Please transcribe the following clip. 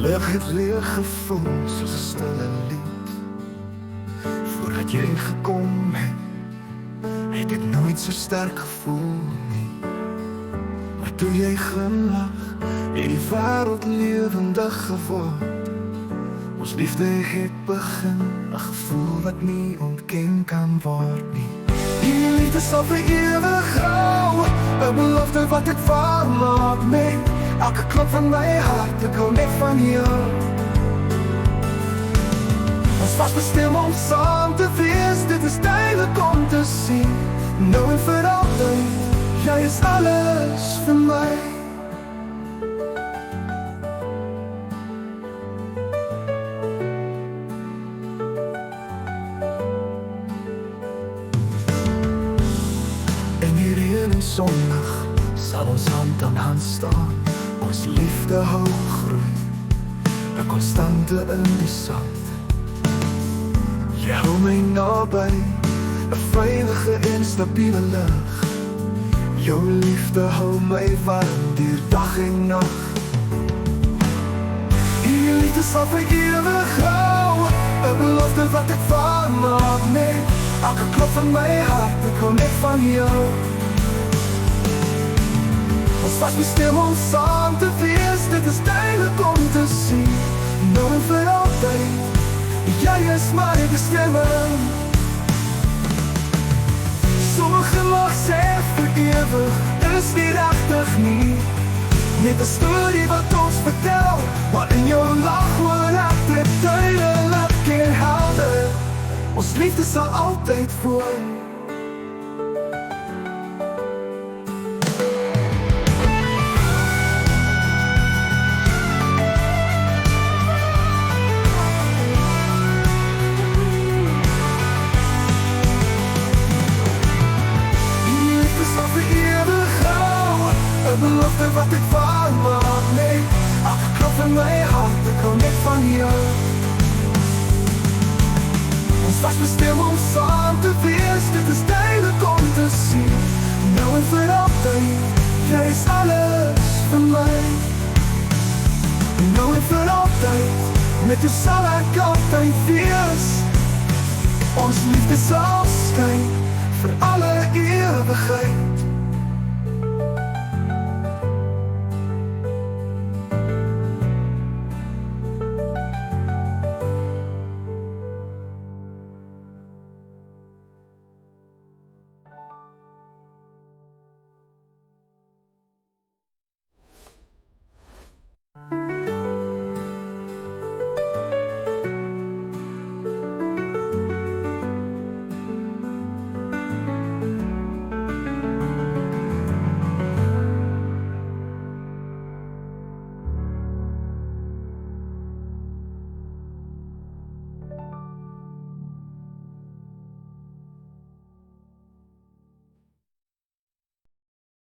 Lig het leeg gevoel soos 'n stille lied. Voordat jy gekom het dit nooit so sterk gevoel nie. Maar toe jy glimlag, het die wêreld lewendig geword. Ons liefde het begin, 'n gevoel wat nie ontken kan word nie. Die liefde sal vir ewig hou, 'n belofte wat ek waarmaak met elke klop van my hart. Ek hou net van jou. Ons was bestem om saam te wees, dit is duidelik om te sien. Nou en vir altyd, jy is alles vir my. In die reën en sondag sal ons hand aan hand staan. Ons liefde hou groei, 'n konstante in die sand. Jy hou my naby, 'n veilige en stabiele lig. Jou liefde hou my warm deur dag en nag. Die liefde sal vir ewig hou, 'n belofte wat ek waarmaak met elke klop van my hart. Ek hou net van jou. Ons was bestem om saam te wees, dit is duidelik om te sien. Nou en vir altyd, jy is my bestemming. Sommige mag sê vir ewig, is nie regtig nie. Net 'n storie wat ons vertel, maar in jou lach hoor ek dit duidelik en helder. Ons liefde sal altyd voor. Een belofte wat ek waarmaak met elke klop van my hart. Ek hou net van jou. Ons was bestem om saam te wees, dit is duidelik om te sien. Nou en vir altyd, jy is alles vir my. Nou en vir altyd, met jou sal ek altyd wees. Ons liefde sal skyn vir alle ewigheid.